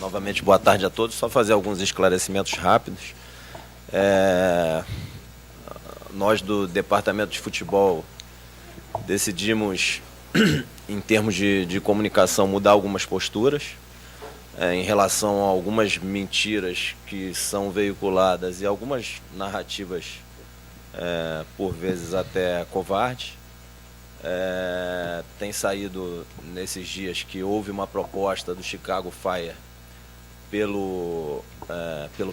Novamente, boa tarde a todos. Só fazer alguns esclarecimentos rápidos. Nós do Departamento de Futebol decidimos, em termos de comunicação, mudar algumas posturas em relação a algumas mentiras que são veiculadas e algumas narrativas, por vezes até covardes. Tem saído nesses dias que houve uma proposta do Chicago Fire pelo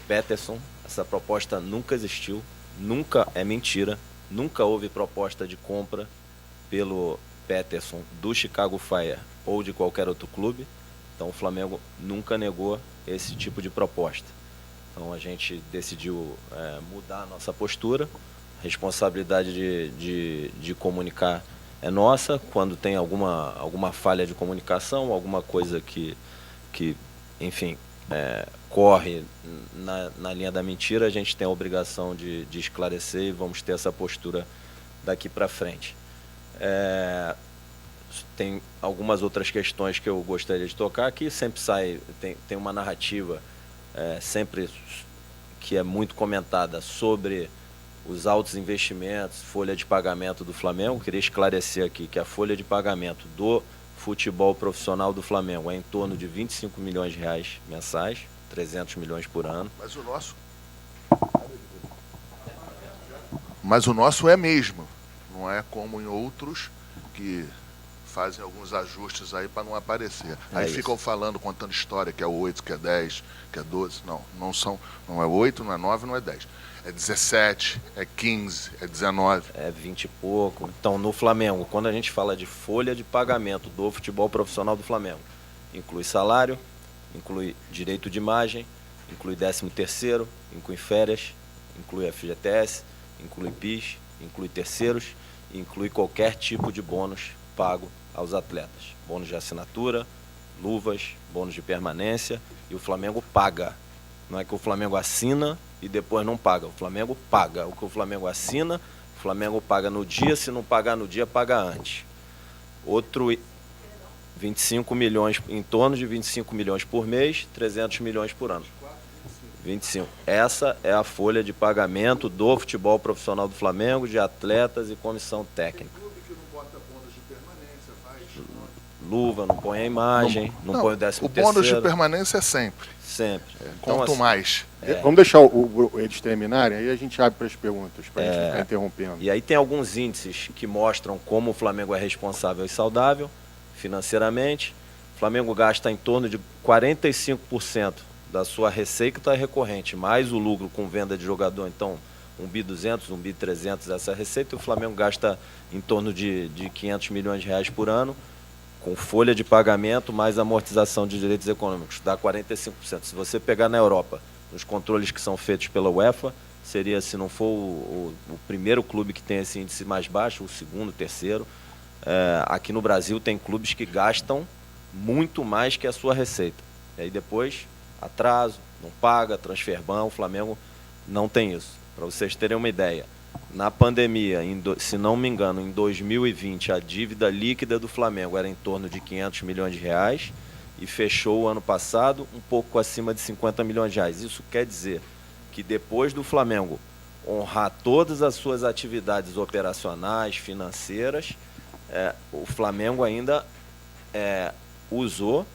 Peterson. Essa proposta nunca existiu, nunca, é mentira, nunca houve proposta de compra pelo Peterson do Chicago Fire ou de qualquer outro clube. Então o Flamengo nunca negou esse tipo de proposta. Então a gente decidiu mudar a nossa postura. A responsabilidade de comunicar é nossa. Quando tem alguma falha de comunicação, alguma coisa que enfim, corre na linha da mentira, a gente tem a obrigação de esclarecer e vamos ter essa postura daqui para frente. Tem algumas outras questões que eu gostaria de tocar aqui. Sempre tem uma narrativa sempre que é muito comentada sobre os altos investimentos, folha de pagamento do Flamengo. Eu queria esclarecer aqui que a folha de pagamento do futebol profissional do Flamengo é em torno de 25 milhões de reais mensais, 300 milhões por ano. Mas o nosso é mesmo, não é como em outros que fazem alguns ajustes aí para não aparecer. Aí ficam falando, contando história, que é 8, que é 10, que é 12. Não é 8, não é 9, não é 10. É 17, é 15, é 19. É 20 e pouco. Então, no Flamengo, quando a gente fala de folha de pagamento do futebol profissional do Flamengo, inclui salário, inclui direito de imagem, inclui 13º, inclui férias, inclui FGTS, inclui PIS, inclui terceiros, inclui qualquer tipo de bônus pago aos atletas. Bônus de assinatura, luvas, bônus de permanência, e o Flamengo paga. Não é que o Flamengo assina e depois não paga. O Flamengo paga. O que o Flamengo assina, o Flamengo paga no dia. Se não pagar no dia, paga antes. Outro 25 milhões, em torno de 25 milhões por mês, 300 milhões por ano. 25. Essa é a folha de pagamento do futebol profissional do Flamengo, de atletas e comissão técnica. Luva, não põe a imagem, não põe o 13º. O bônus de permanência é sempre. Sempre. Então, quanto assim, mais. Vamos deixar eles terminarem, aí a gente abre para as perguntas, para a gente ficar interrompendo. E aí tem alguns índices que mostram como o Flamengo é responsável e saudável financeiramente. O Flamengo gasta em torno de 45% da sua receita recorrente, mais o lucro com venda de jogador. Então, 1.200, 1.300 essa receita. O Flamengo gasta em torno de 500 milhões de reais por ano, com folha de pagamento mais amortização de direitos econômicos, dá 45%. Se você pegar na Europa, nos controles que são feitos pela UEFA, seria, se não for o primeiro clube que tem esse índice mais baixo, o segundo, o terceiro. Aqui no Brasil tem clubes que gastam muito mais que a sua receita. E aí depois, atraso, não paga, transferban. O Flamengo não tem isso. Para vocês terem uma ideia, na pandemia, se não me engano, em 2020, a dívida líquida do Flamengo era em torno de 500 milhões de reais e fechou o ano passado um pouco acima de 50 milhões de reais. Isso quer dizer que depois do Flamengo honrar todas as suas atividades operacionais, financeiras, o Flamengo ainda usou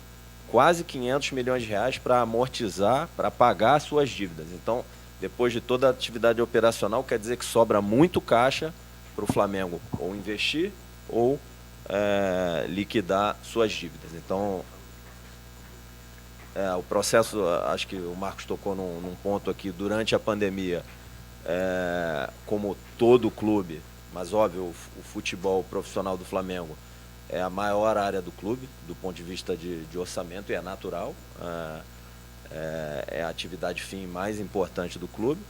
quase 500 milhões de reais para amortizar, para pagar as suas dívidas. Então, depois de toda a atividade operacional, quer dizer que sobra muito caixa para o Flamengo ou investir ou liquidar suas dívidas. Então, o processo, acho que o Marcos tocou num ponto aqui, durante a pandemia, como todo clube, mas óbvio, o futebol profissional do Flamengo é a maior área do clube, do ponto de vista de orçamento, e é natural. É a atividade fim mais importante do clube.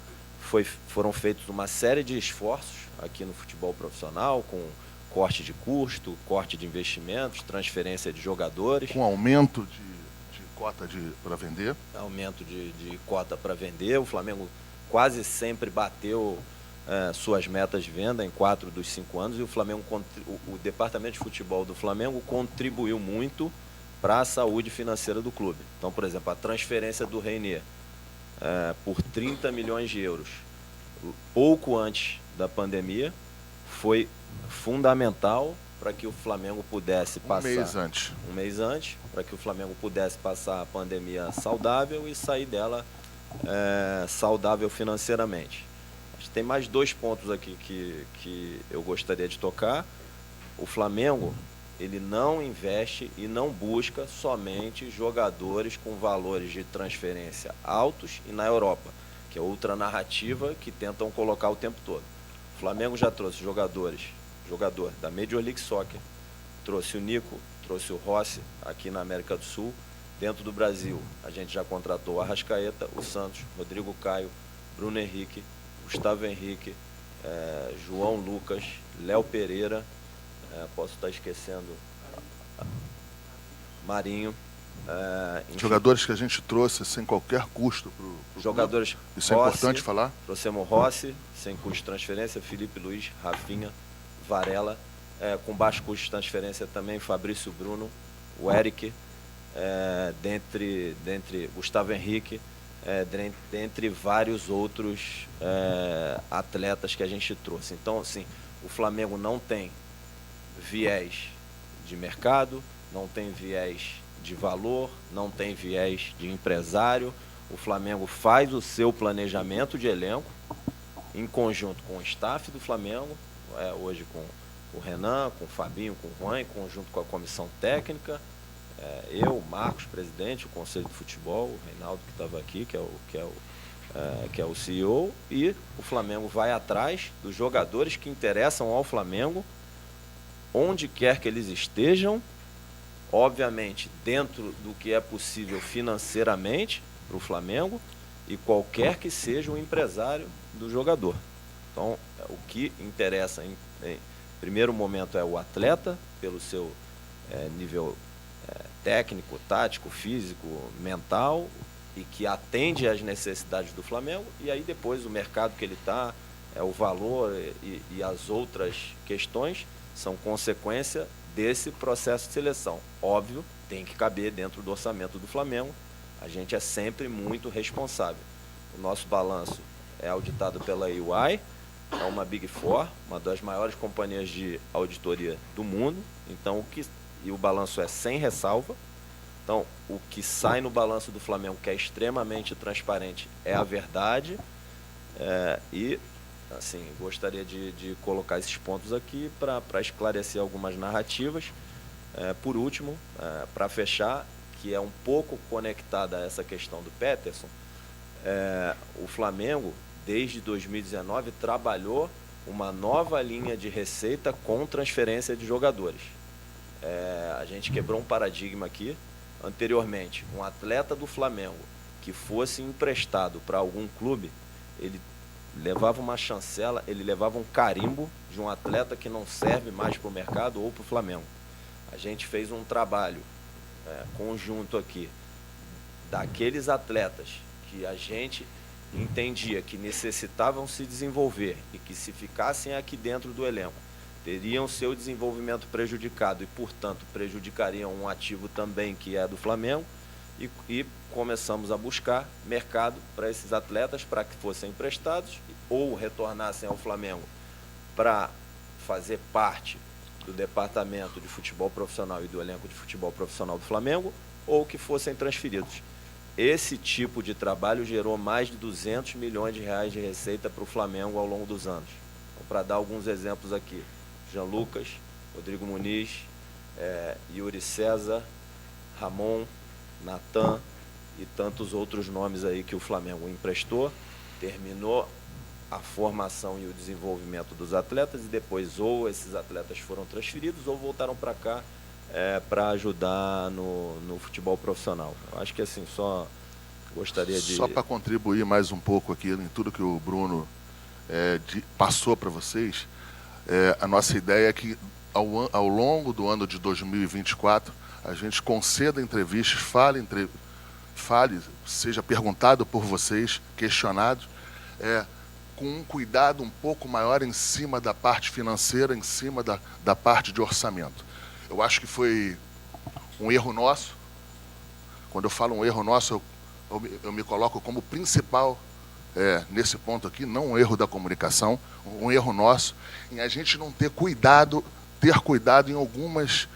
Foram feitos uma série de esforços aqui no futebol profissional, com corte de custo, corte de investimentos, transferência de jogadores. Com aumento de cota para vender. Aumento de cota para vender. O Flamengo quase sempre bateu suas metas de venda em 4 dos 5 anos, e o Flamengo, o departamento de futebol do Flamengo contribuiu muito para a saúde financeira do clube. Então, por exemplo, a transferência do Reinier por 30 milhões de euros, pouco antes da pandemia, foi fundamental para que o Flamengo pudesse passar... Um mês antes, para que o Flamengo pudesse passar a pandemia saudável e sair dela saudável financeiramente. Acho que tem mais 2 pontos aqui que eu gostaria de tocar. O Flamengo, ele não investe e não busca somente jogadores com valores de transferência altos e na Europa, que é outra narrativa que tentam colocar o tempo todo. O Flamengo já trouxe jogador da Major League Soccer, trouxe o Nico, trouxe o Rossi aqui na América do Sul. Dentro do Brasil, a gente já contratou o Arrascaeta, o Santos, Rodrigo Caio, Bruno Henrique, Gustavo Henrique, João Lucas, Léo Pereira, posso estar esquecendo, Marinho. Jogadores que a gente trouxe sem qualquer custo para o jogadores. Isso é importante falar? Trouxemos Rossi, sem custo de transferência, Felipe Luiz, Rafinha, Varela, com baixo custo de transferência também, Fabrício Bruno, o Eric, dentre Gustavo Henrique, dentre vários outros atletas que a gente trouxe. Então, assim, o Flamengo não tem viés de mercado, não tem viés de valor, não tem viés de empresário. O Flamengo faz o seu planejamento de elenco em conjunto com o staff do Flamengo, hoje com o Renan, com o Fabinho, com o Juan, em conjunto com a comissão técnica, eu, o Marcos, presidente, o Conselho de Futebol, o Reinaldo que estava aqui, que é o CEO, e o Flamengo vai atrás dos jogadores que interessam ao Flamengo, onde quer que eles estejam, obviamente dentro do que é possível financeiramente para o Flamengo e qualquer que seja o empresário do jogador. Então, o que interessa em primeiro momento é o atleta, pelo seu nível técnico, tático, físico, mental, e que atende às necessidades do Flamengo, e aí depois o mercado que ele está, o valor e as outras questões são consequência desse processo de seleção. Óbvio, tem que caber dentro do orçamento do Flamengo. A gente é sempre muito responsável. O nosso balanço é auditado pela EY, é uma Big Four, uma das maiores companhias de auditoria do mundo. Então, o balanço é sem ressalva. Então, o que sai no balanço do Flamengo, que é extremamente transparente, é a verdade. E assim, gostaria de colocar esses pontos aqui para esclarecer algumas narrativas. Por último, para fechar, que é um pouco conectada a essa questão do Peterson, o Flamengo, desde 2019, trabalhou uma nova linha de receita com transferência de jogadores. A gente quebrou um paradigma aqui. Anteriormente, um atleta do Flamengo que fosse emprestado para algum clube, ele levava uma chancela, ele levava um carimbo de um atleta que não serve mais para o mercado ou para o Flamengo. A gente fez um trabalho conjunto aqui daqueles atletas que a gente entendia que necessitavam se desenvolver e que, se ficassem aqui dentro do elenco, teriam seu desenvolvimento prejudicado e, portanto, prejudicariam um ativo também que é do Flamengo, e começamos a buscar mercado para esses atletas, para que fossem emprestados ou retornassem ao Flamengo para fazer parte do departamento de futebol profissional e do elenco de futebol profissional do Flamengo, ou que fossem transferidos. Esse tipo de trabalho gerou mais de 200 milhões de reais de receita para o Flamengo ao longo dos anos. Então, para dar alguns exemplos aqui: Jean Lucas, Rodrigo Muniz, Yuri César, Ramon, Natan e tantos outros nomes aí que o Flamengo emprestou, terminou a formação e o desenvolvimento dos atletas, e depois ou esses atletas foram transferidos ou voltaram para cá para ajudar no futebol profissional. Eu acho que assim, só gostaria de... Só para contribuir mais um pouco aqui em tudo que o Bruno passou para vocês, a nossa ideia é que ao longo do ano de 2024 a gente conceda entrevistas, fale, seja perguntado por vocês, questionado, com um cuidado um pouco maior em cima da parte financeira, em cima da parte de orçamento. Eu acho que foi um erro nosso. Quando eu falo um erro nosso, eu me coloco como principal nesse ponto aqui, não um erro da comunicação, um erro nosso, em a gente não ter cuidado em algumas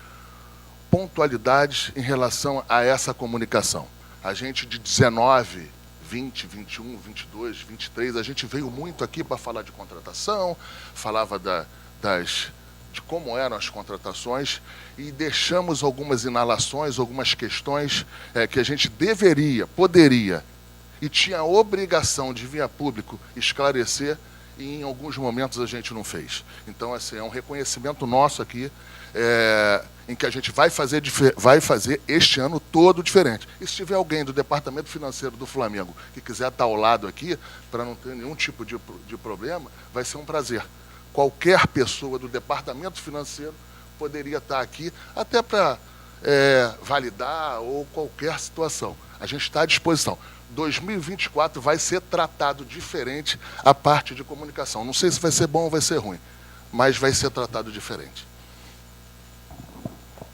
pontualidades em relação a essa comunicação. A gente de 19, 20, 21, 22, 23, a gente veio muito aqui para falar de contratação, falava de como eram as contratações e deixamos algumas inalações, algumas questões que a gente poderia e tinha a obrigação de vir a público esclarecer e em alguns momentos a gente não fez. Então, assim, é um reconhecimento nosso aqui em que a gente vai fazer este ano todo diferente. E se tiver alguém do Departamento Financeiro do Flamengo que quiser estar ao lado aqui, para não ter nenhum tipo de problema, vai ser um prazer. Qualquer pessoa do Departamento Financeiro poderia estar aqui, até para validar ou qualquer situação. A gente está à disposição. 2024 vai ser tratado diferente a parte de comunicação. Não sei se vai ser bom ou vai ser ruim, mas vai ser tratado diferente.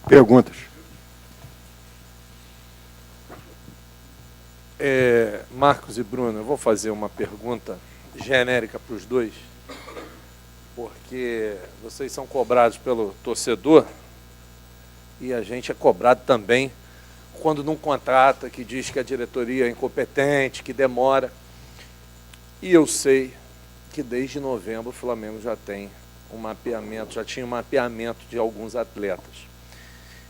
Perguntas. Marcos e Bruno, eu vou fazer uma pergunta genérica para os dois, porque vocês são cobrados pelo torcedor e a gente é cobrado também quando não contrata, que diz que a diretoria é incompetente, que demora. E eu sei que desde novembro o Flamengo já tinha um mapeamento de alguns atletas.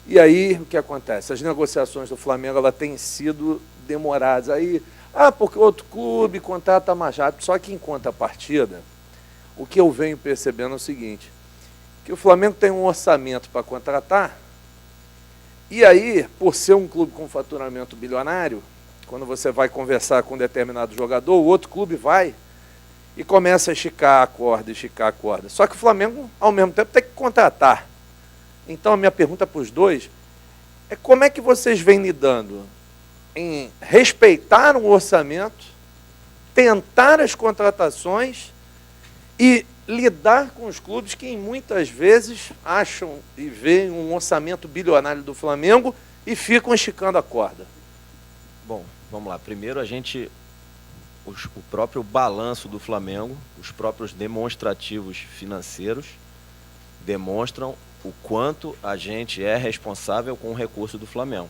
E aí, o que acontece? As negociações do Flamengo têm sido demoradas. Aí, porque outro clube contrata mais rápido. Só que em contrapartida, o que eu venho percebendo é o seguinte, que o Flamengo tem um orçamento para contratar, e aí, por ser um clube com faturamento bilionário, quando você vai conversar com um determinado jogador, o outro clube vai e começa a esticar a corda. Só que o Flamengo, ao mesmo tempo, tem que contratar. Então, a minha pergunta para os dois é como é que vocês vêm lidando em respeitar o orçamento, tentar as contratações e lidar com os clubes que muitas vezes acham e veem um orçamento bilionário do Flamengo e ficam esticando a corda. Bom, vamos lá. Primeiro o próprio balanço do Flamengo, os próprios demonstrativos financeiros demonstram o quanto a gente é responsável com o recurso do Flamengo.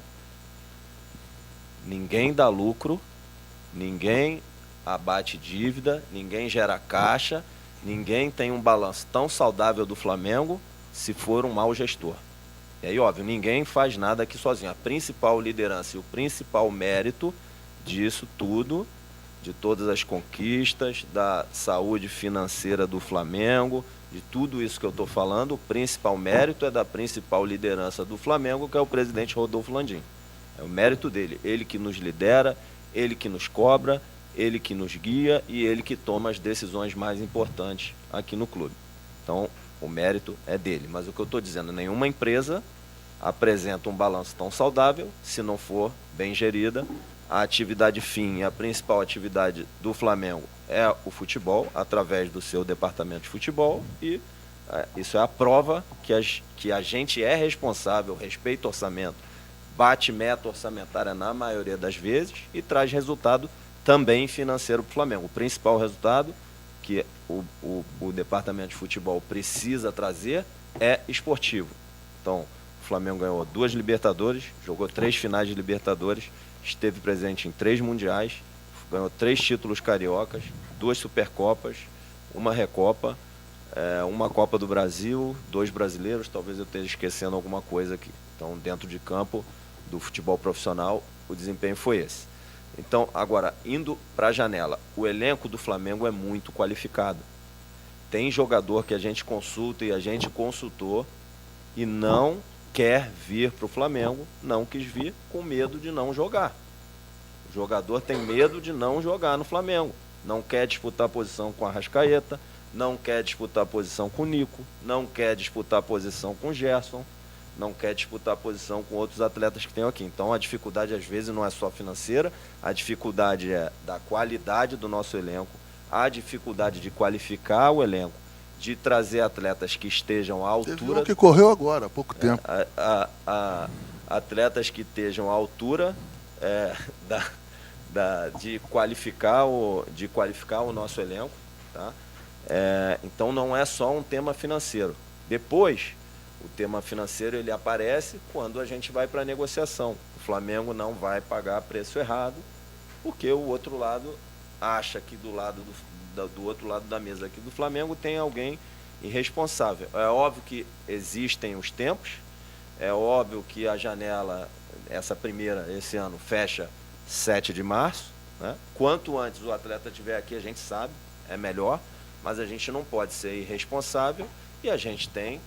Ninguém dá lucro, ninguém abate dívida, ninguém gera caixa, ninguém tem um balanço tão saudável do Flamengo se for um mau gestor. E aí, óbvio, ninguém faz nada aqui sozinho. A principal liderança e o principal mérito disso tudo, de todas as conquistas, da saúde financeira do Flamengo, de tudo isso que eu estou falando, o principal mérito é da principal liderança do Flamengo, que é o presidente Rodolfo Landim. É o mérito dele. Ele que nos lidera, ele que nos cobra, ele que nos guia e ele que toma as decisões mais importantes aqui no clube. Então, o mérito é dele. Mas o que eu estou dizendo, nenhuma empresa apresenta um balanço tão saudável se não for bem gerida. A atividade fim, a principal atividade do Flamengo é o futebol, através do seu departamento de futebol, e isso é a prova que a gente é responsável, respeita o orçamento, bate meta orçamentária na maioria das vezes e traz resultado também financeiro para o Flamengo. O principal resultado que o departamento de futebol precisa trazer é esportivo. Então, o Flamengo ganhou 2 Libertadores, jogou 3 finais de Libertadores, esteve presente em 3 mundiais, ganhou 3 títulos cariocas, 2 Supercopas, 1 Recopa, 1 Copa do Brasil, 2 brasileiros, talvez eu esteja esquecendo alguma coisa aqui. Então, dentro de campo do futebol profissional, o desempenho foi esse. Então, agora, indo para a janela, o elenco do Flamengo é muito qualificado. Tem jogador que a gente consulta e a gente consultou e não quer vir para o Flamengo, não quis vir com medo de não jogar. O jogador tem medo de não jogar no Flamengo. Não quer disputar posição com a Arrascaeta, não quer disputar posição com o Nico, não quer disputar posição com o Gerson, não quer disputar posição com outros atletas que tem aqui. Então, a dificuldade, às vezes, não é só financeira, a dificuldade é da qualidade do nosso elenco, a dificuldade de qualificar o elenco, de trazer atletas que estejam à altura... Teve um que correu agora, há pouco tempo. A atletas que estejam à altura de qualificar o nosso elenco, tá? Então não é só um tema financeiro. Depois, o tema financeiro ele aparece quando a gente vai para a negociação. O Flamengo não vai pagar preço errado, porque o outro lado acha que do outro lado da mesa aqui do Flamengo tem alguém irresponsável. É óbvio que existem os tempos, é óbvio que a janela, esse ano, fecha 7 de março, né? Quanto antes o atleta estiver aqui, a gente sabe, é melhor, mas a gente não pode ser irresponsável e a gente tem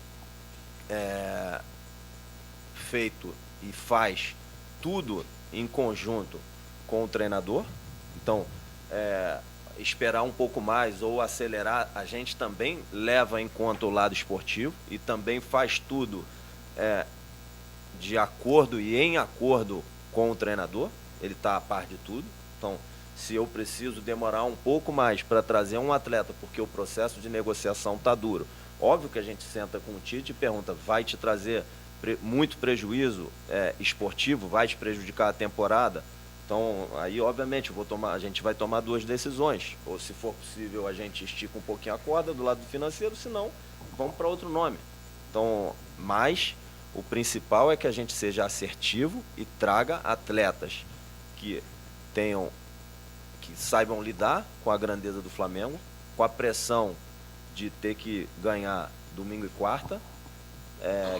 feito e faz tudo em conjunto com o treinador. Então, esperar um pouco mais ou acelerar, a gente também leva em conta o lado esportivo e também faz tudo de acordo e em acordo com o treinador. Ele está a par de tudo. Então, se eu preciso demorar um pouco mais para trazer um atleta porque o processo de negociação está duro, óbvio que a gente senta com o Tite e pergunta, vai te trazer muito prejuízo esportivo, vai te prejudicar a temporada? Então, aí, obviamente, a gente vai tomar 2 decisões. Ou, se for possível, a gente estica um pouquinho a corda do lado financeiro, senão, vamos para outro nome. Então, mas o principal é que a gente seja assertivo e traga atletas que saibam lidar com a grandeza do Flamengo, com a pressão de ter que ganhar domingo e quarta,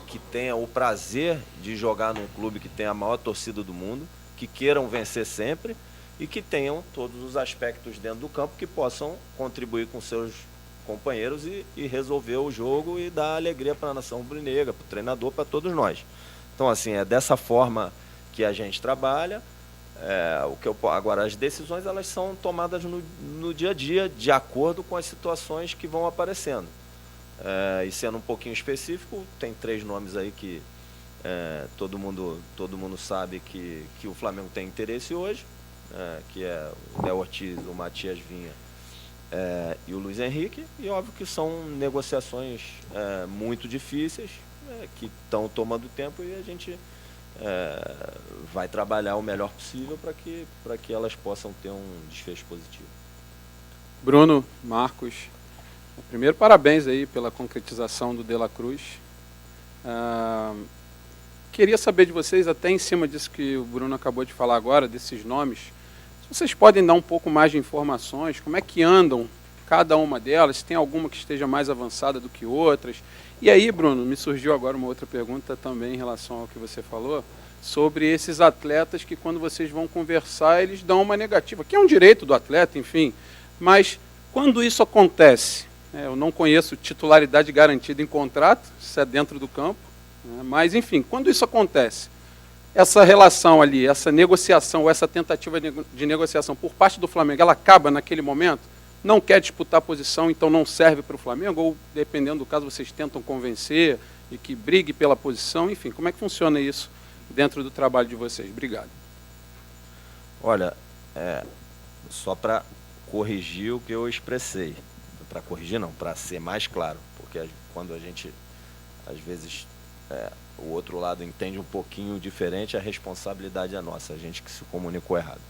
que tenha o prazer de jogar num clube que tem a maior torcida do mundo, que queiram vencer sempre e que tenham todos os aspectos dentro do campo que possam contribuir com seus companheiros e resolver o jogo e dar alegria para a nação rubro-negra, para o treinador, para todos nós. Então, assim, é dessa forma que a gente trabalha. Agora, as decisões elas são tomadas no dia a dia, de acordo com as situações que vão aparecendo. E sendo um pouquinho específico, tem 3 nomes aí que todo mundo sabe que o Flamengo tem interesse hoje, que é o Léo Ortiz, o Matias Vinha e o Luiz Henrique, e óbvio que são negociações muito difíceis, que estão tomando tempo e a gente vai trabalhar o melhor possível para que elas possam ter um desfecho positivo. Bruno, Marcos, primeiro parabéns aí pela concretização do De La Cruz. Queria saber de vocês, até em cima disso que o Bruno acabou de falar agora, desses nomes, se vocês podem dar um pouco mais de informações, como é que andam cada uma delas, se tem alguma que esteja mais avançada do que outras. E aí, Bruno, me surgiu agora uma outra pergunta também em relação ao que você falou, sobre esses atletas que quando vocês vão conversar, eles dão uma negativa, que é um direito do atleta, enfim, mas quando isso acontece, eu não conheço titularidade garantida em contrato, isso é dentro do campo, mas, enfim, quando isso acontece, essa relação ali, essa negociação, ou essa tentativa de negociação por parte do Flamengo, ela acaba naquele momento, não quer disputar a posição, então não serve para o Flamengo, ou, dependendo do caso, vocês tentam convencer de que brigue pela posição, enfim, como é que funciona isso dentro do trabalho de vocês? Obrigado. Olha, só para corrigir o que eu expressei, para corrigir não, para ser mais claro, porque quando a gente, às vezes, o outro lado entende um pouquinho diferente, a responsabilidade é nossa, a gente que se comunicou errado.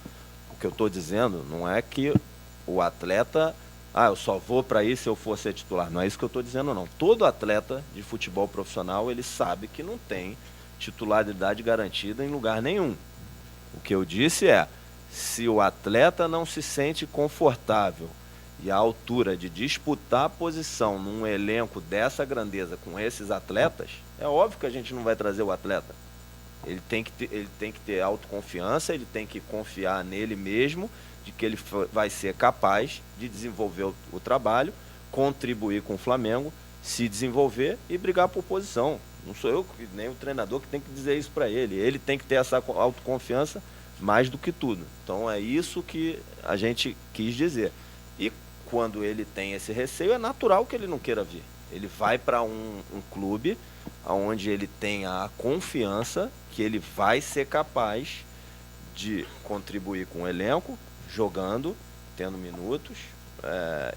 O que eu estou dizendo não é que o atleta, eu só vou para isso se eu for ser titular, não é isso que eu estou dizendo não. Todo atleta de futebol profissional, ele sabe que não tem titularidade garantida em lugar nenhum. O que eu disse se o atleta não se sente confortável e à altura de disputar a posição num elenco dessa grandeza com esses atletas, é óbvio que a gente não vai trazer o atleta. Ele tem que ter autoconfiança, ele tem que confiar nele mesmo, de que ele vai ser capaz de desenvolver o trabalho, contribuir com o Flamengo, se desenvolver e brigar por posição. Não sou eu, nem o treinador, que tem que dizer isso para ele. Ele tem que ter essa autoconfiança mais do que tudo. Então é isso que a gente quis dizer. E quando ele tem esse receio, é natural que ele não queira vir. Ele vai para um clube onde ele tem a confiança que ele vai ser capaz de contribuir com o elenco, jogando, tendo minutos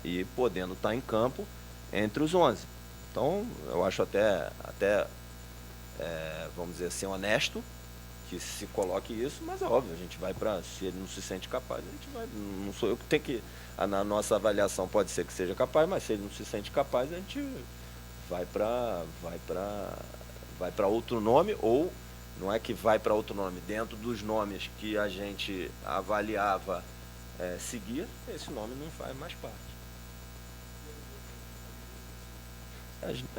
e podendo estar em campo entre os 11. Então, eu acho até vamos dizer assim, honesto que se coloque isso, mas é óbvio, a gente vai para, se ele não se sente capaz, a gente vai, não sou eu que tenho que, na nossa avaliação pode ser que seja capaz, mas se ele não se sente capaz, a gente vai para outro nome, ou não é que vai para outro nome, dentro dos nomes que a gente avaliava seguir, esse nome não faz mais parte.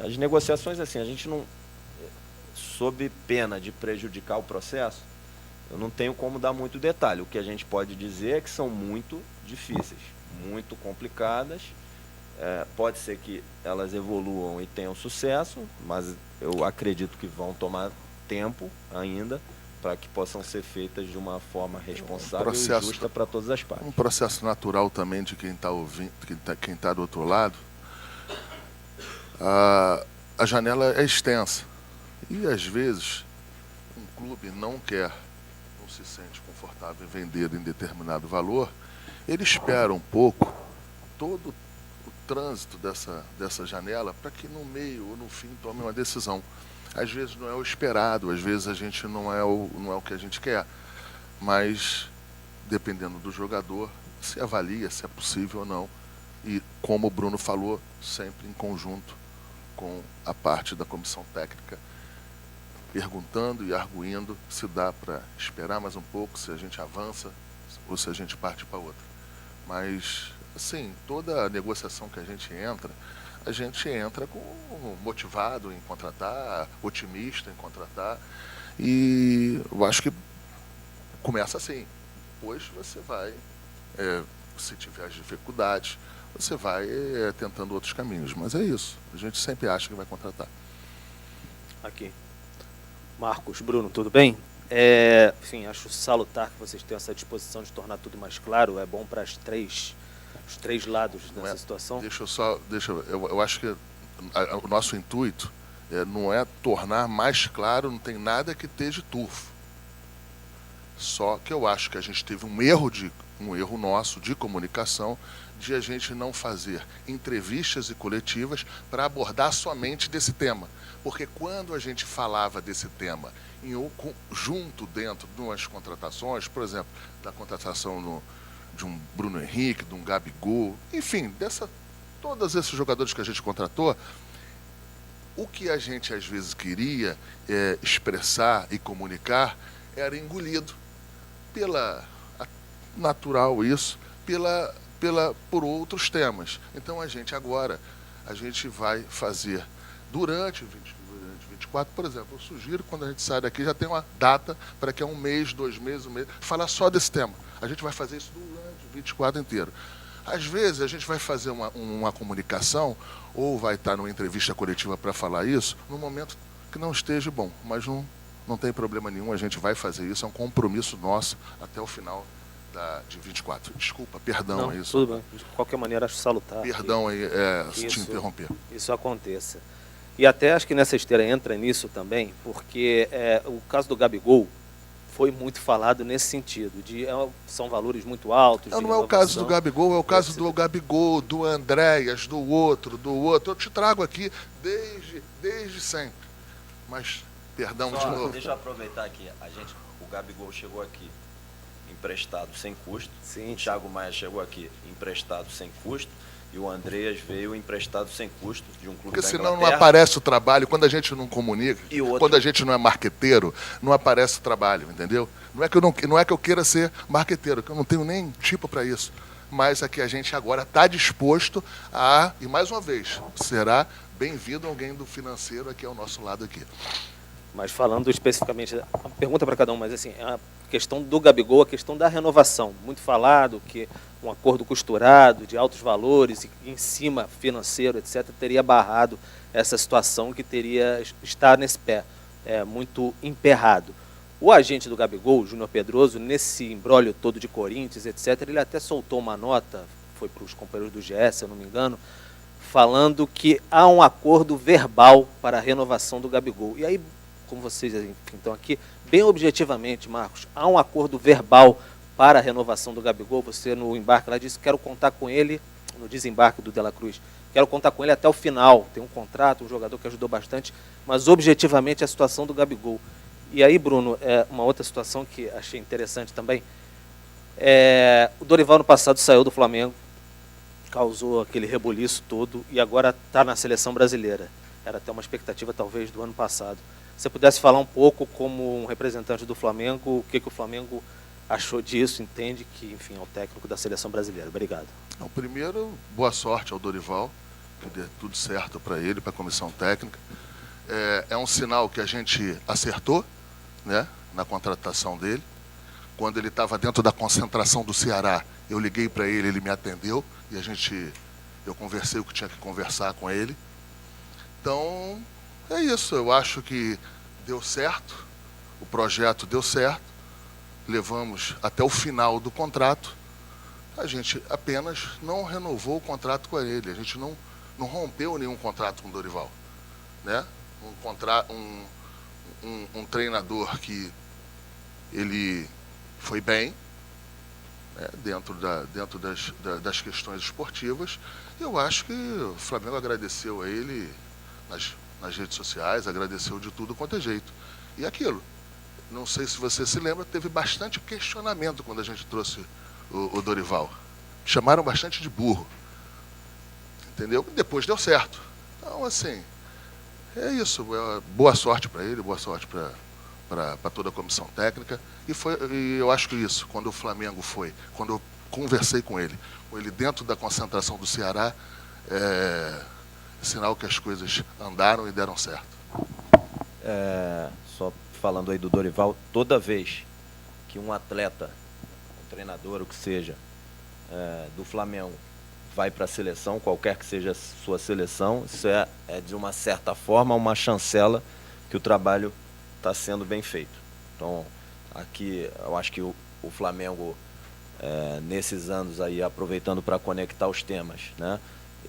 As negociações, assim, a gente não, sob pena de prejudicar o processo, eu não tenho como dar muito detalhe. O que a gente pode dizer é que são muito difíceis, muito complicadas. Pode ser que elas evoluam e tenham sucesso, mas eu acredito que vão tomar tempo ainda para que possam ser feitas de uma forma responsável e justa para todas as partes. Um processo natural também de quem está ouvindo, quem tá do outro lado. A janela é extensa e às vezes um clube não se sente confortável em vender em determinado valor, ele espera um pouco todo o trânsito dessa janela para que no meio ou no fim tome uma decisão. Às vezes não é o esperado, às vezes a gente não é o que a gente quer, mas dependendo do jogador, se avalia se é possível ou não. E como o Bruno falou, sempre em conjunto com a parte da comissão técnica, perguntando e arguindo se dá para esperar mais um pouco, se a gente avança ou se a gente parte para outra. Mas, assim, toda a negociação que a gente entra motivado em contratar, otimista em contratar, e eu acho que começa assim. Depois você vai, se tiver as dificuldades, você vai tentando outros caminhos, mas é isso, a gente sempre acha que vai contratar. Aqui. Marcos, Bruno, tudo bem? Enfim, acho salutar que vocês tenham essa disposição de tornar tudo mais claro, é bom para os três lados dessa situação. Eu acho que o nosso intuito não é tornar mais claro, não tem nada que esteja turvo. Só que eu acho que a gente teve um erro nosso de comunicação, de a gente não fazer entrevistas e coletivas para abordar somente desse tema. Porque quando a gente falava desse tema junto dentro de umas contratações, por exemplo, da contratação de um Bruno Henrique, de um Gabigol, enfim, todos esses jogadores que a gente contratou, o que a gente às vezes queria expressar e comunicar era engolido por outros temas. Então a gente vai fazer durante 24, por exemplo, eu sugiro quando a gente sai daqui já tem uma data para que é 1 mês, 2 meses, 1 mês, falar só desse tema. A gente vai fazer isso durante o 24 inteiro. Às vezes a gente vai fazer uma comunicação ou vai estar numa entrevista coletiva para falar isso num momento que não esteja bom, mas não tem problema nenhum, a gente vai fazer isso, é um compromisso nosso até o final de 24. Desculpa, perdão. Não, isso. Tudo bem, de qualquer maneira acho salutar. Perdão aí, te interromper. Isso aconteça. E até acho que nessa esteira entra nisso também, porque o caso do Gabigol foi muito falado nesse sentido, são valores muito altos. Não é o caso do Gabigol, é o caso do Gabigol, do Andréas, do outro. Eu te trago aqui desde sempre. Mas, perdão de novo. Deixa eu aproveitar aqui. O Gabigol chegou aqui emprestado sem custo. Sim. O Thiago Maia chegou aqui emprestado sem custo. E o Andreas veio emprestado sem custo de um clube da Inglaterra. Porque senão não aparece o trabalho, quando a gente não comunica, quando a gente não é marqueteiro, não aparece o trabalho, entendeu? Não é que eu queira ser marqueteiro, que eu não tenho nem tipo para isso. Mas é que a gente agora está disposto e mais uma vez, será bem-vindo alguém do financeiro aqui ao nosso lado aqui. Mas falando especificamente, uma pergunta para cada um, mas assim, a questão do Gabigol, a questão da renovação, muito falado que um acordo costurado, de altos valores, e em cima financeiro, etc., teria barrado essa situação que teria estar nesse pé, muito emperrado. O agente do Gabigol, Júnior Pedroso, nesse imbróglio todo de Corinthians, etc., ele até soltou uma nota, foi para os companheiros do GE, se eu não me engano, falando que há um acordo verbal para a renovação do Gabigol. E aí, como vocês estão aqui, bem objetivamente, Marcos, há um acordo verbal para a renovação do Gabigol. Você no embarque lá disse, quero contar com ele, no desembarque do De La Cruz, quero contar com ele até o final. Tem um contrato, um jogador que ajudou bastante, mas objetivamente a situação do Gabigol. E aí, Bruno, uma outra situação que achei interessante também, o Dorival no passado saiu do Flamengo, causou aquele rebuliço todo e agora está na seleção brasileira. Era até uma expectativa talvez do ano passado. Se você pudesse falar um pouco como um representante do Flamengo, o que o Flamengo achou disso, entende que, enfim, é o técnico da seleção brasileira. Obrigado. Então, primeiro, boa sorte ao Dorival, que dê tudo certo para ele, para a comissão técnica. É um sinal que a gente acertou, né, na contratação dele. Quando ele estava dentro da concentração do Ceará, eu liguei para ele, ele me atendeu e eu conversei o que tinha que conversar com ele. Então, é isso. Eu acho que deu certo, o projeto deu certo, levamos até o final do contrato. A gente apenas não renovou o contrato com ele, a gente não rompeu nenhum contrato com o Dorival, né? Um treinador que ele foi bem, né, dentro das questões esportivas. Eu acho que o Flamengo agradeceu a ele nas redes sociais, agradeceu de tudo quanto é jeito. E aquilo, não sei se você se lembra, teve bastante questionamento quando a gente trouxe o Dorival. Chamaram bastante de burro, entendeu? Depois deu certo. Então, assim, é isso. Boa sorte para ele, boa sorte para toda a comissão técnica. E eu acho que isso, quando o Flamengo quando eu conversei com ele dentro da concentração do Ceará, é sinal que as coisas andaram e deram certo. Só falando aí do Dorival, toda vez que um atleta, um treinador, o que seja, do Flamengo vai para a seleção, qualquer que seja a sua seleção, isso é de uma certa forma uma chancela que o trabalho está sendo bem feito. Então, aqui eu acho que o Flamengo, nesses anos aí, aproveitando para conectar os temas, né,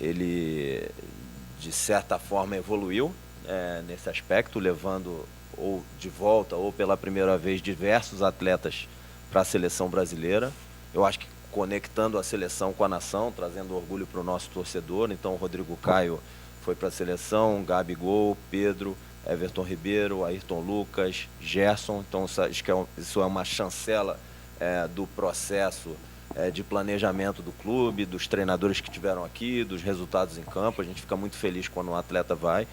ele de certa forma evoluiu nesse aspecto, levando ou de volta ou pela primeira vez diversos atletas para a seleção brasileira. Eu acho que conectando a seleção com a nação, trazendo orgulho para o nosso torcedor. Então, o Rodrigo Caio foi para a seleção, Gabigol, Pedro, Everton Ribeiro, Ayrton Lucas, Gerson. Então, acho que isso é uma chancela do processo de planejamento do clube, dos treinadores que tiveram aqui, dos resultados em campo. A gente fica muito feliz quando um atleta vai.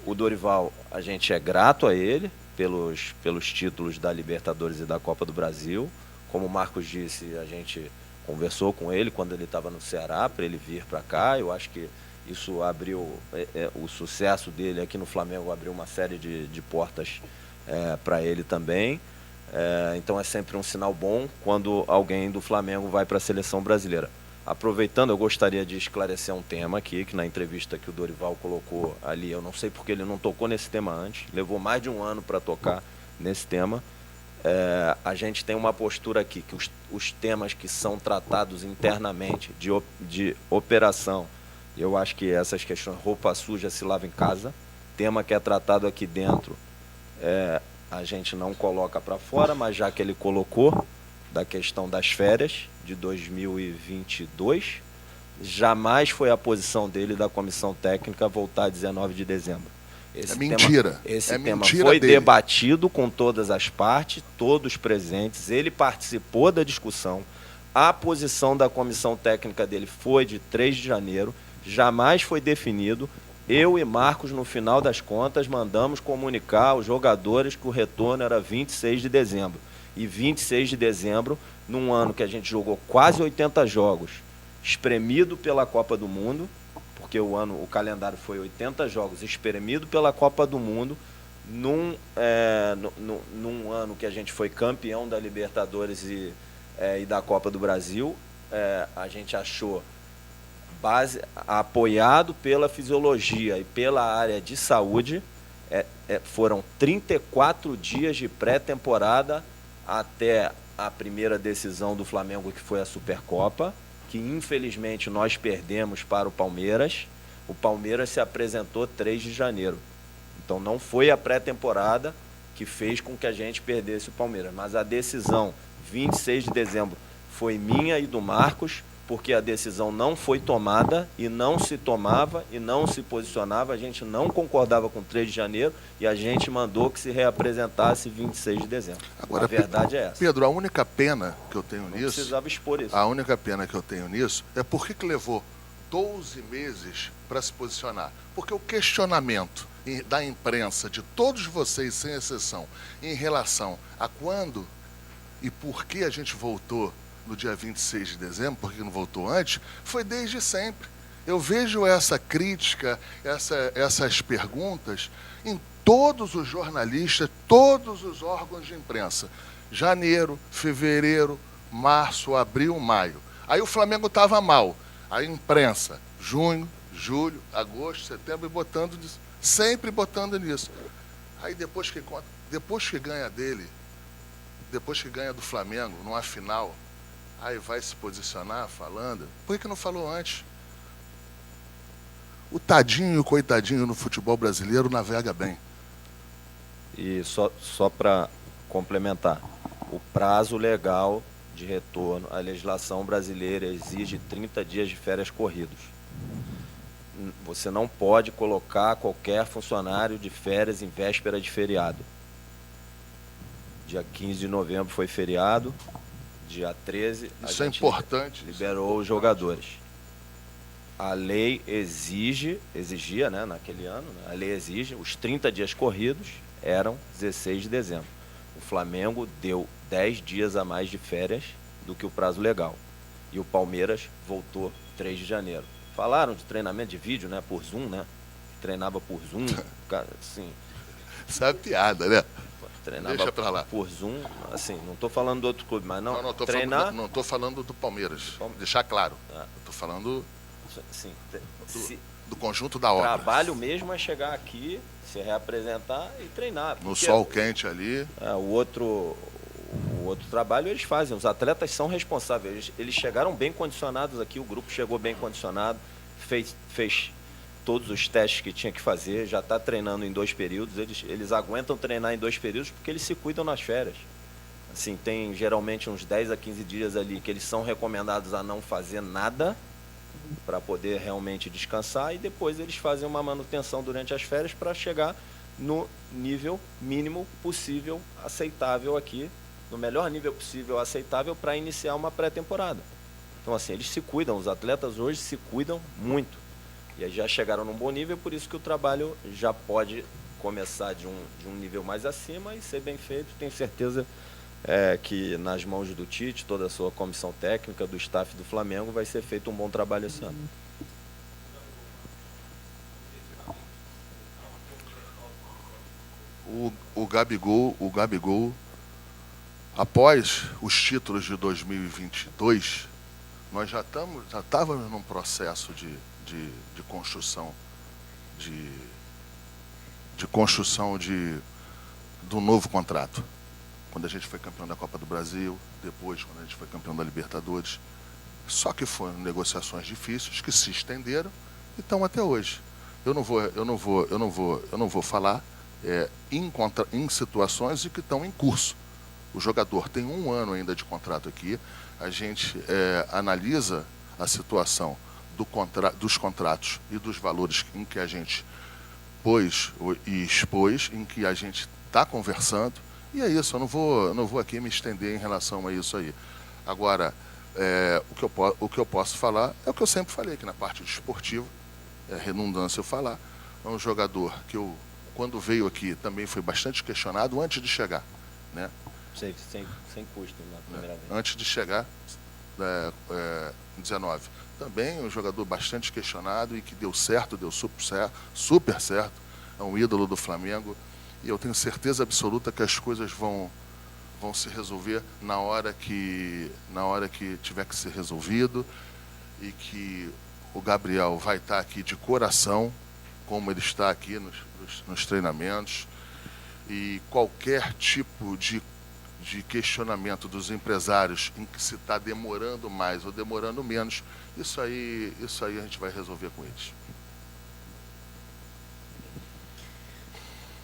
O Dorival, a gente é grato a ele pelos títulos da Libertadores e da Copa do Brasil. Como o Marcos disse, a gente conversou com ele quando ele estava no Ceará para ele vir para cá. Eu acho que isso abriu, o sucesso dele aqui no Flamengo abriu uma série de portas para ele também. Então é sempre um sinal bom quando alguém do Flamengo vai para a seleção brasileira. Aproveitando, eu gostaria de esclarecer um tema aqui, que na entrevista que o Dorival colocou ali, eu não sei porque ele não tocou nesse tema antes, levou mais de um ano para tocar nesse tema. A gente tem uma postura aqui, que os temas que são tratados internamente de operação, eu acho que essas questões, roupa suja se lava em casa, tema que é tratado aqui dentro, a gente não coloca para fora, mas já que ele colocou, da questão das férias de 2022, jamais foi a posição dele da comissão técnica voltar a 19 de dezembro. Mentira. Esse tema foi debatido com todas as partes, todos presentes, ele participou da discussão, a posição da comissão técnica dele foi de 3 de janeiro, jamais foi definido. Eu e Marcos, no final das contas, mandamos comunicar aos jogadores que o retorno era 26 de dezembro. E 26 de dezembro, num ano que a gente jogou quase 80 jogos, espremido pela Copa do Mundo, porque o calendário foi 80 jogos, espremido pela Copa do Mundo, num ano que a gente foi campeão da Libertadores e da Copa do Brasil, a gente achou, apoiado pela fisiologia e pela área de saúde, foram 34 dias de pré-temporada até a primeira decisão do Flamengo, que foi a Supercopa, que infelizmente nós perdemos para o Palmeiras. O Palmeiras se apresentou 3 de janeiro. Então não foi a pré-temporada que fez com que a gente perdesse o Palmeiras, mas a decisão 26 de dezembro foi minha e do Marcos. porque a decisão não foi tomada e não se tomava e não se posicionava, a gente não concordava com 3 de janeiro e a gente mandou que se reapresentasse 26 de dezembro. Agora, A verdade é essa. Pedro, a única pena que eu tenho Não nisso, precisava expor isso. a única pena que eu tenho nisso é por que levou 12 meses para se posicionar. Porque o questionamento da imprensa, de todos vocês, sem exceção, em relação a quando e por que a gente voltou no dia 26 de dezembro, por que não voltou antes, foi desde sempre. Eu vejo essa crítica, essas perguntas em todos os jornalistas, todos os órgãos de imprensa. Janeiro, fevereiro, março, abril, maio. Aí o Flamengo estava mal. A imprensa, junho, julho, agosto, setembro, sempre botando nisso. Aí depois que ganha dele, depois que ganha do Flamengo, numa final, aí vai se posicionar falando. Por que não falou antes? O tadinho e o coitadinho no futebol brasileiro navega bem. E só para complementar, o prazo legal de retorno, a legislação brasileira exige 30 dias de férias corridos. Você não pode colocar qualquer funcionário de férias em véspera de feriado. Dia 15 de novembro foi feriado, dia 13 Isso é importante. liberou os jogadores. A lei exigia, né, naquele ano, né, a lei exige, os 30 dias corridos eram 16 de dezembro. O Flamengo deu 10 dias a mais de férias do que o prazo legal. E o Palmeiras voltou 3 de janeiro. Falaram de treinamento de vídeo, né, por Zoom, né? Treinava por Zoom, assim, Isso é piada, né? treinava Deixa pra lá. por Zoom, assim, não estou falando do outro clube, mas não, Tô treinar, falando, não estou falando do Palmeiras. Deixar claro. Ah. Estou falando assim, do conjunto da obra. trabalho mesmo é chegar aqui, se reapresentar e treinar. No porque, sol quente ali. o outro trabalho eles fazem. Os atletas são responsáveis. Eles chegaram bem condicionados aqui, o grupo chegou bem condicionado, fez todos os testes que tinha que fazer, já está treinando em 2 períodos. Eles aguentam treinar em 2 períodos porque eles se cuidam nas férias. Assim, tem geralmente uns 10 a 15 dias ali que eles são recomendados a não fazer nada para poder realmente descansar e depois eles fazem uma manutenção durante as férias para chegar no nível mínimo possível, aceitável aqui, no melhor nível possível, aceitável para iniciar uma pré-temporada. Então, assim, eles se cuidam, os atletas hoje se cuidam muito. E aí já chegaram num bom nível, por isso que o trabalho já pode começar de um nível mais acima e ser bem feito. Tenho certeza que nas mãos do Tite, toda a sua comissão técnica, do staff do Flamengo, vai ser feito um bom trabalho esse ano. O Gabigol, após os títulos de 2022, nós já estávamos num processo de construção do novo contrato. Quando a gente foi campeão da Copa do Brasil, depois quando a gente foi campeão da Libertadores. Só que foram negociações difíceis que se estenderam e estão até hoje. Eu não vou falar em situações que estão em curso. O jogador tem 1 ano ainda de contrato aqui. A gente analisa a situação dos contratos e dos valores em que a gente pôs e expôs, em que a gente está conversando. E é isso, eu não vou aqui me estender em relação a isso aí. Agora, o que eu posso falar é o que eu sempre falei aqui na parte esportiva, é redundância eu falar. É um jogador que quando veio aqui, também foi bastante questionado antes de chegar, né? Sem custo na primeira vez. Antes de chegar, em 19. Também um jogador bastante questionado e que deu certo, deu super certo. É um ídolo do Flamengo. E eu tenho certeza absoluta que as coisas vão se resolver na hora que tiver que ser resolvido e que o Gabriel vai estar aqui de coração, como ele está aqui nos treinamentos, e qualquer tipo de questionamento dos empresários em que se está demorando mais ou demorando menos, isso aí a gente vai resolver com eles.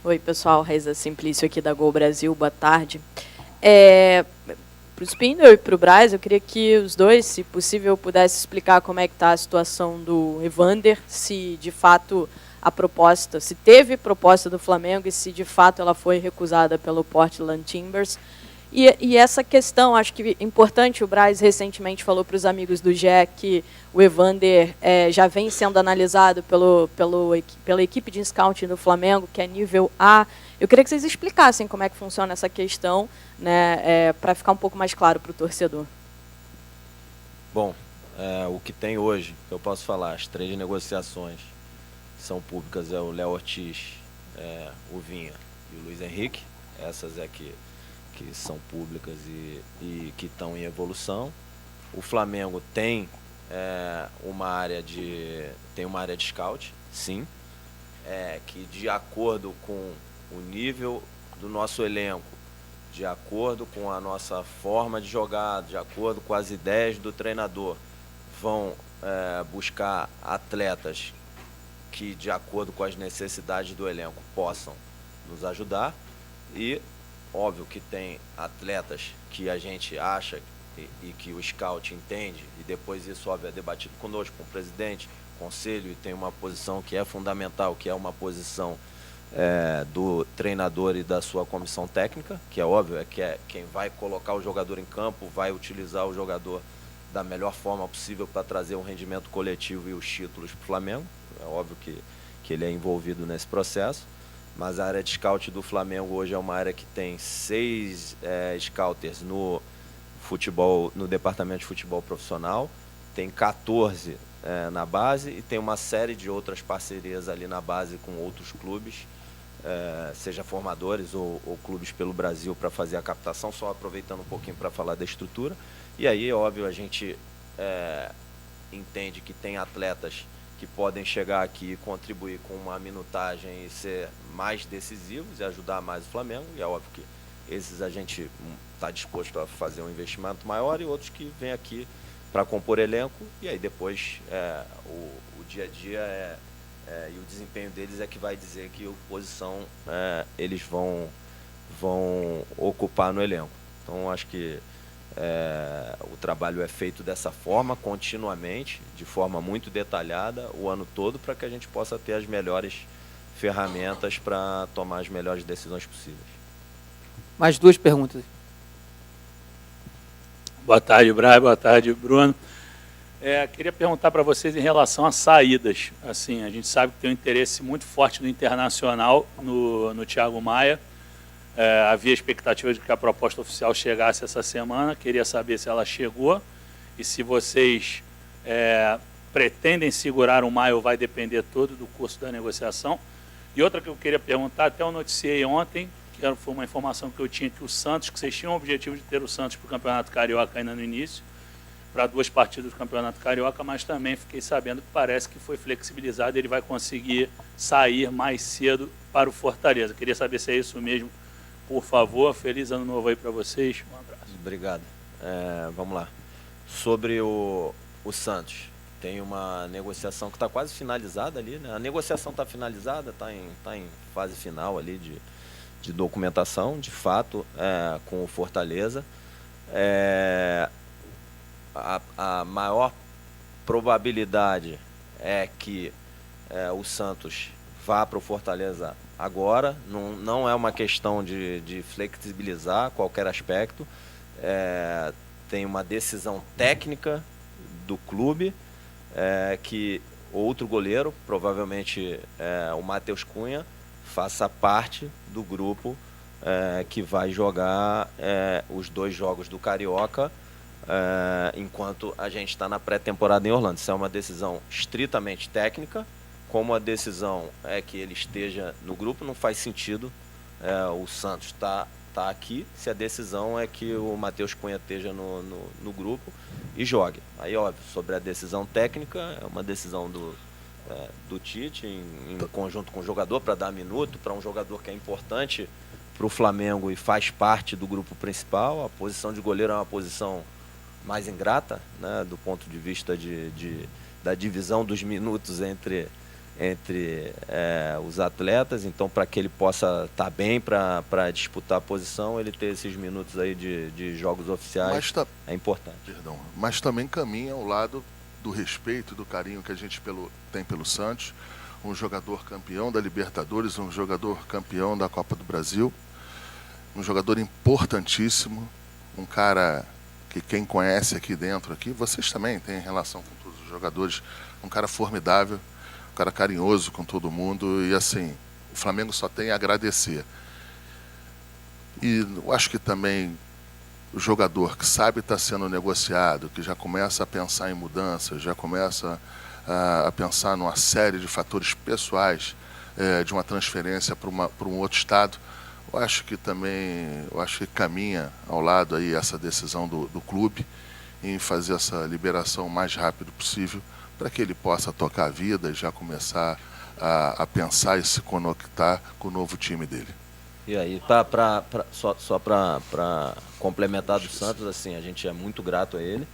Oi, pessoal, Raiza Simplício aqui da Gol Brasil, boa tarde. o Spindle e para o Braz. Eu queria que os dois, se possível, pudessem explicar como é que está a situação do Evander, se de fato a proposta, se teve proposta do Flamengo e se de fato ela foi recusada pelo Portland Timbers. E essa questão, acho que é importante, o Braz recentemente falou para os amigos do GE que o Evander já vem sendo analisado pela equipe de scouting do Flamengo, que é nível A. Eu queria que vocês explicassem como é que funciona essa questão, né, para ficar um pouco mais claro para o torcedor. Bom, o que tem hoje, que eu posso falar, as 3 negociações são públicas, é o Léo Ortiz, o Vinha e o Luiz Henrique. Essas que são públicas e que estão em evolução. O Flamengo tem uma área de scout, sim, que de acordo com o nível do nosso elenco, de acordo com a nossa forma de jogar, de acordo com as ideias do treinador, vão buscar atletas que, de acordo com as necessidades do elenco, possam nos ajudar. E óbvio que tem atletas que a gente acha e que o scout entende, e depois isso, óbvio, é debatido conosco, com o presidente, conselho, e tem uma posição que é fundamental, que é uma posição do treinador e da sua comissão técnica, que é óbvio, que é quem vai colocar o jogador em campo, vai utilizar o jogador da melhor forma possível para trazer um rendimento coletivo e os títulos para o Flamengo. É óbvio que ele é envolvido nesse processo. Mas a área de scout do Flamengo hoje é uma área que tem 6 scouters no futebol, no departamento de futebol profissional, tem 14 na base e tem uma série de outras parcerias ali na base com outros clubes, seja formadores ou clubes pelo Brasil, para fazer a captação. Só aproveitando um pouquinho para falar da estrutura. E aí, óbvio, a gente entende que tem atletas que podem chegar aqui e contribuir com uma minutagem e ser mais decisivos e ajudar mais o Flamengo. E é óbvio que esses a gente está disposto a fazer um investimento maior, e outros que vêm aqui para compor elenco. E aí depois o dia a dia e o desempenho deles é que vai dizer que posição eles vão ocupar no elenco. Então acho que o trabalho é feito dessa forma, continuamente, de forma muito detalhada, o ano todo, para que a gente possa ter as melhores ferramentas para tomar as melhores decisões possíveis. Mais 2 perguntas. Boa tarde, Brian. Boa tarde, Bruno. Queria perguntar para vocês em relação às saídas. Assim, a gente sabe que tem um interesse muito forte no Internacional, no Thiago Maia. Havia expectativa de que a proposta oficial chegasse essa semana. Queria saber se ela chegou e se vocês pretendem segurar o Maia ou vai depender todo do curso da negociação. E outra que eu queria perguntar, até eu noticiei ontem, que foi uma informação que eu tinha, que o Santos, que vocês tinham o objetivo de ter o Santos para o Campeonato Carioca ainda no início, para 2 partidas do Campeonato Carioca, mas também fiquei sabendo que parece que foi flexibilizado e ele vai conseguir sair mais cedo para o Fortaleza. Queria saber se é isso mesmo. Por favor, feliz ano novo aí para vocês. Um abraço. Obrigado. Vamos lá. Sobre o Santos, tem uma negociação que está quase finalizada ali, né? A negociação está finalizada, está em fase final ali de documentação, de fato, com o Fortaleza. A maior probabilidade é que o Santos vá para o Fortaleza agora. Não é uma questão de flexibilizar qualquer aspecto. Tem uma decisão técnica do clube que outro goleiro, provavelmente o Matheus Cunha, faça parte do grupo que vai jogar os 2 jogos do Carioca enquanto a gente está na pré-temporada em Orlando. Isso é uma decisão estritamente técnica. Como a decisão é que ele esteja no grupo, não faz sentido o Santos estar aqui, se a decisão é que o Matheus Cunha esteja no grupo e jogue. Aí, óbvio, sobre a decisão técnica, é uma decisão do Tite, em conjunto com o jogador, para dar minuto para um jogador que é importante para o Flamengo e faz parte do grupo principal. A posição de goleiro é uma posição mais ingrata, né, do ponto de vista da divisão dos minutos entre os atletas. Então, para que ele possa estar bem para disputar a posição, ele ter esses minutos aí de jogos oficiais é importante. Perdão, mas também caminha ao lado do respeito e do carinho que a gente tem pelo Santos, um jogador campeão da Libertadores, um jogador campeão da Copa do Brasil, um jogador importantíssimo, um cara que quem conhece aqui dentro, vocês também têm relação com todos os jogadores, um cara formidável, um cara carinhoso com todo mundo, e assim, o Flamengo só tem a agradecer. E eu acho que também o jogador que sabe estar sendo negociado, que já começa a pensar em mudanças, já começa a pensar numa série de fatores pessoais de uma transferência para um outro estado, eu acho que caminha ao lado aí essa decisão do clube em fazer essa liberação o mais rápido possível, para que ele possa tocar a vida e já começar a pensar e se conectar com o novo time dele. E aí, só para complementar do Santos, assim, a gente é muito grato a ele.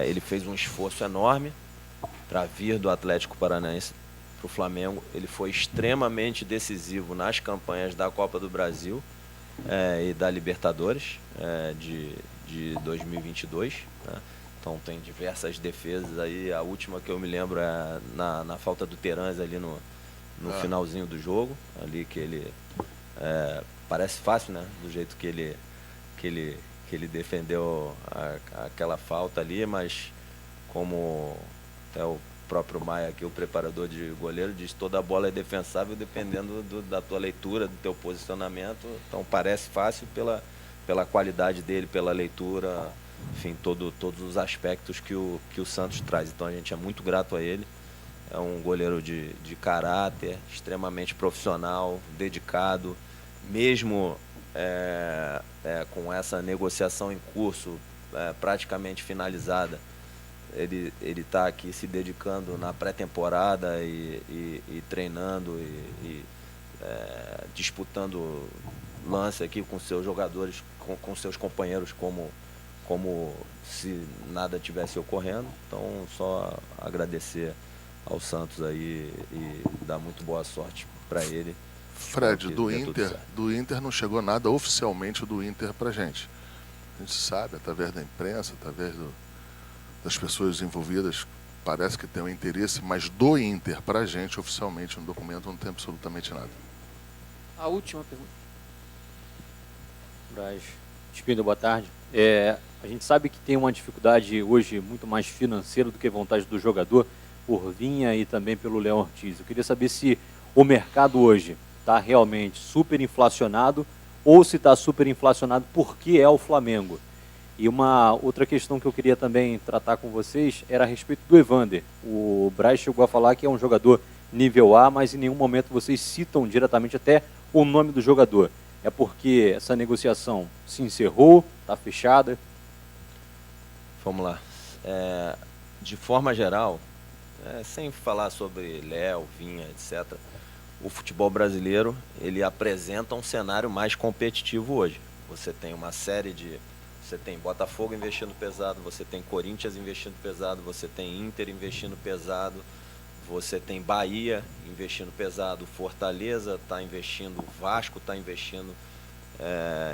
Ele fez um esforço enorme para vir do Atlético Paranaense para o Flamengo. Ele foi extremamente decisivo nas campanhas da Copa do Brasil e da Libertadores de 2022, né? Então tem diversas defesas aí. A última que eu me lembro é na falta do Terãs ali no finalzinho do jogo, ali que ele parece fácil, né? Do jeito que ele defendeu aquela falta ali, mas como até o próprio Maia aqui, o preparador de goleiro, diz: toda bola é defensável dependendo da tua leitura, do teu posicionamento. Então parece fácil pela qualidade dele, pela leitura, enfim, todos os aspectos que o Santos traz. Então a gente é muito grato a ele. É um goleiro de caráter, extremamente profissional, dedicado, mesmo com essa negociação em curso, praticamente finalizada. Ele está aqui se dedicando na pré-temporada e treinando e disputando lance aqui com seus jogadores, com seus companheiros, como se nada tivesse ocorrendo. Então, só agradecer ao Santos aí e dar muito boa sorte para ele. Fred, do Inter não chegou nada oficialmente do Inter para a gente. A gente sabe, através da imprensa, através das pessoas envolvidas, parece que tem um interesse, mas do Inter para a gente, oficialmente, no documento, não tem absolutamente nada. A última pergunta. Braz, Espíndola, boa tarde. A gente sabe que tem uma dificuldade hoje muito mais financeira do que vontade do jogador, por Vinha e também pelo Léo Ortiz. Eu queria saber se o mercado hoje está realmente superinflacionado ou se está superinflacionado porque é o Flamengo. E uma outra questão que eu queria também tratar com vocês era a respeito do Evander. O Braz chegou a falar que é um jogador nível A, mas em nenhum momento vocês citam diretamente até o nome do jogador. É porque essa negociação se encerrou, está fechada? Vamos lá. De forma geral, sem falar sobre Léo, Vinha, etc., o futebol brasileiro ele apresenta um cenário mais competitivo hoje. Você tem uma série Você tem Botafogo investindo pesado, você tem Corinthians investindo pesado, você tem Inter investindo pesado, você tem Bahia investindo pesado, Fortaleza está investindo, Vasco está investindo,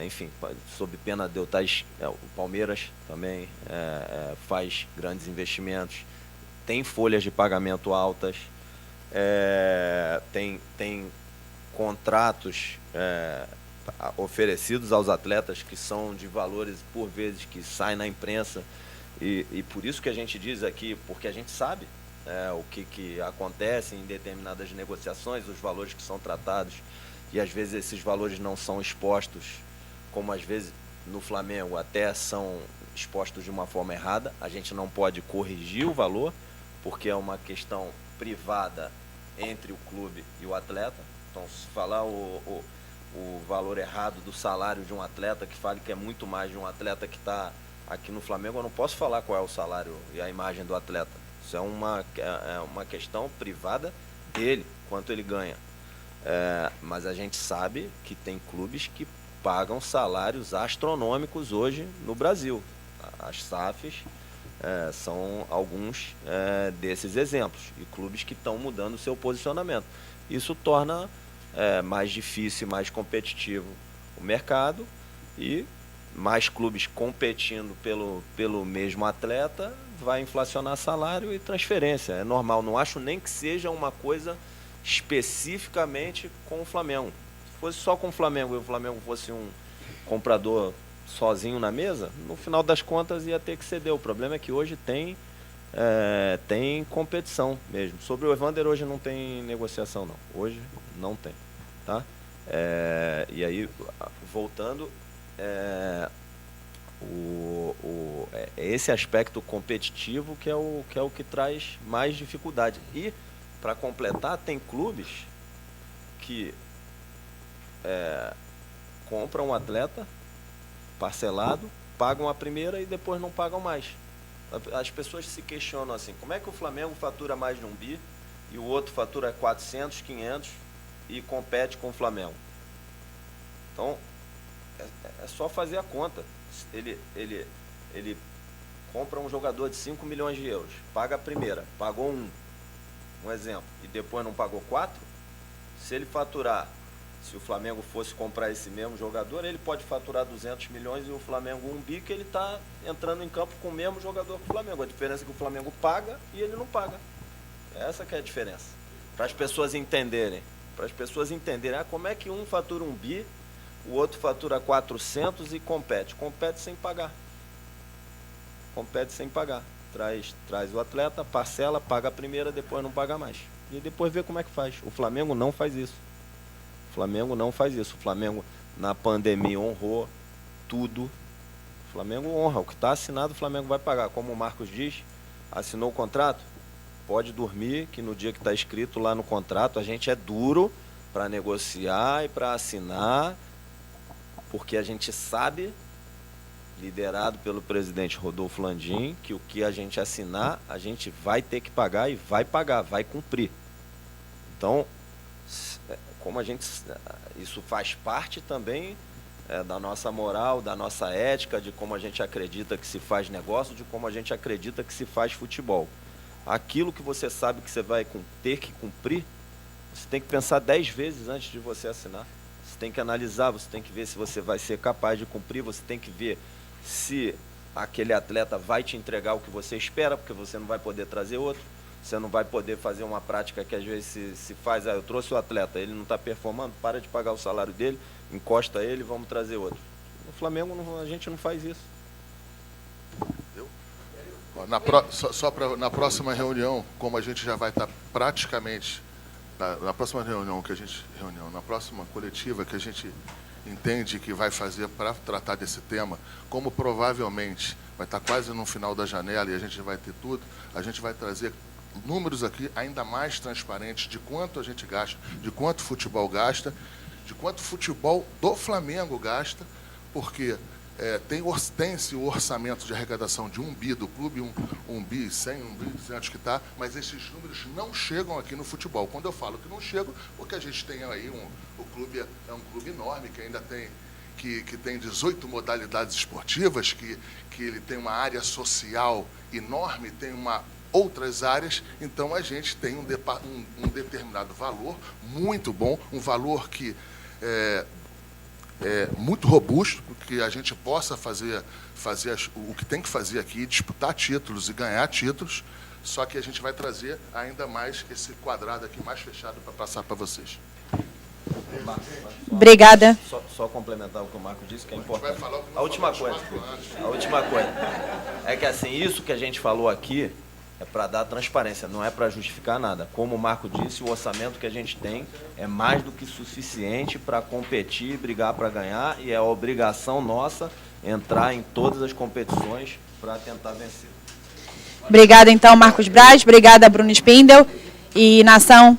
enfim, sob pena de eu estar... o Palmeiras também faz grandes investimentos, tem folhas de pagamento altas, tem contratos oferecidos aos atletas que são de valores, por vezes, que saem na imprensa, e por isso que a gente diz aqui, porque a gente sabe o que acontece em determinadas negociações, os valores que são tratados, e às vezes esses valores não são expostos, como às vezes no Flamengo até são expostos de uma forma errada. A gente não pode corrigir o valor, porque é uma questão privada entre o clube e o atleta. Então, se falar o valor errado do salário de um atleta, que fale que é muito mais de um atleta que está aqui no Flamengo, eu não posso falar qual é o salário e a imagem do atleta. Isso é uma questão privada dele, quanto ele ganha. Mas a gente sabe que tem clubes que pagam salários astronômicos hoje no Brasil. As SAFs são alguns desses exemplos, e clubes que estão mudando o seu posicionamento. Isso torna mais difícil e mais competitivo o mercado, e mais clubes competindo pelo mesmo atleta vai inflacionar salário e transferência. É normal, não acho nem que seja uma coisa especificamente com o Flamengo. Se fosse só com o Flamengo e o Flamengo fosse um comprador sozinho na mesa, no final das contas ia ter que ceder. O problema é que hoje tem competição mesmo. Sobre o Evander, hoje não tem negociação, não. Hoje não tem. Tá? E aí, voltando, esse aspecto competitivo que é o que traz mais dificuldade. E, para completar, tem clubes que compram um atleta parcelado, pagam a primeira e depois não pagam mais. As pessoas se questionam assim, como é que o Flamengo fatura mais de 1 bi e o outro fatura 400, 500 e compete com o Flamengo? Então, é só fazer a conta. Ele compra um jogador de 5 milhões de euros, paga a primeira, pagou um exemplo, e depois não pagou 4, se ele faturar, se o Flamengo fosse comprar esse mesmo jogador, ele pode faturar 200 milhões e o Flamengo 1 bi, que ele está entrando em campo com o mesmo jogador que o Flamengo. A diferença é que o Flamengo paga e ele não paga. Essa que é a diferença. Para as pessoas entenderem. Como é que um fatura 1 bi, o outro fatura 400 e compete. Compete sem pagar. Traz o atleta, parcela, paga a primeira, depois não paga mais. E depois vê como é que faz. O Flamengo não faz isso. O Flamengo, na pandemia, honrou tudo. O Flamengo honra. O que está assinado, o Flamengo vai pagar. Como o Marcos diz, assinou o contrato, pode dormir, que no dia que está escrito lá no contrato, a gente é duro para negociar e para assinar, porque a gente sabe, liderado pelo presidente Rodolfo Landim, que o que a gente assinar, a gente vai ter que pagar e vai pagar, vai cumprir. Então, isso faz parte também da nossa moral, da nossa ética, de como a gente acredita que se faz negócio, de como a gente acredita que se faz futebol. Aquilo que você sabe que você vai ter que cumprir, você tem que pensar 10 vezes antes de você assinar. Você tem que analisar, você tem que ver se você vai ser capaz de cumprir, você tem que ver se aquele atleta vai te entregar o que você espera, porque você não vai poder trazer outro. Você não vai poder fazer uma prática que às vezes se faz, eu trouxe o atleta, ele não está performando, para de pagar o salário dele, encosta ele, vamos trazer outro. No Flamengo a gente não faz isso. Na próxima reunião, como a gente já vai estar praticamente, na próxima na próxima coletiva que a gente entende que vai fazer para tratar desse tema, como provavelmente vai estar quase no final da janela e a gente vai ter tudo, a gente vai trazer números aqui ainda mais transparentes de quanto a gente gasta, de quanto o futebol gasta, de quanto o futebol do Flamengo gasta, porque tem-se o orçamento de arrecadação de 1 bi do clube, 1 bi 100, 1 bi 200 que está, mas esses números não chegam aqui no futebol. Quando eu falo que não chegam, porque a gente tem aí, o clube é um clube enorme, que ainda tem, que tem 18 modalidades esportivas, que ele tem uma área social enorme, tem outras áreas, então a gente tem um determinado valor muito bom, um valor que é muito robusto, que a gente possa fazer o que tem que fazer aqui, disputar títulos e ganhar títulos, só que a gente vai trazer ainda mais esse quadrado aqui mais fechado para passar para vocês. Obrigada. Só complementar o que o Marcos disse, que é importante. A última coisa é que assim, isso que a gente falou aqui é para dar transparência, não é para justificar nada. Como o Marco disse, o orçamento que a gente tem é mais do que suficiente para competir, brigar para ganhar, e é a obrigação nossa entrar em todas as competições para tentar vencer. Obrigada, então, Marcos Braz. Obrigada, Bruno Spindel. E, nação,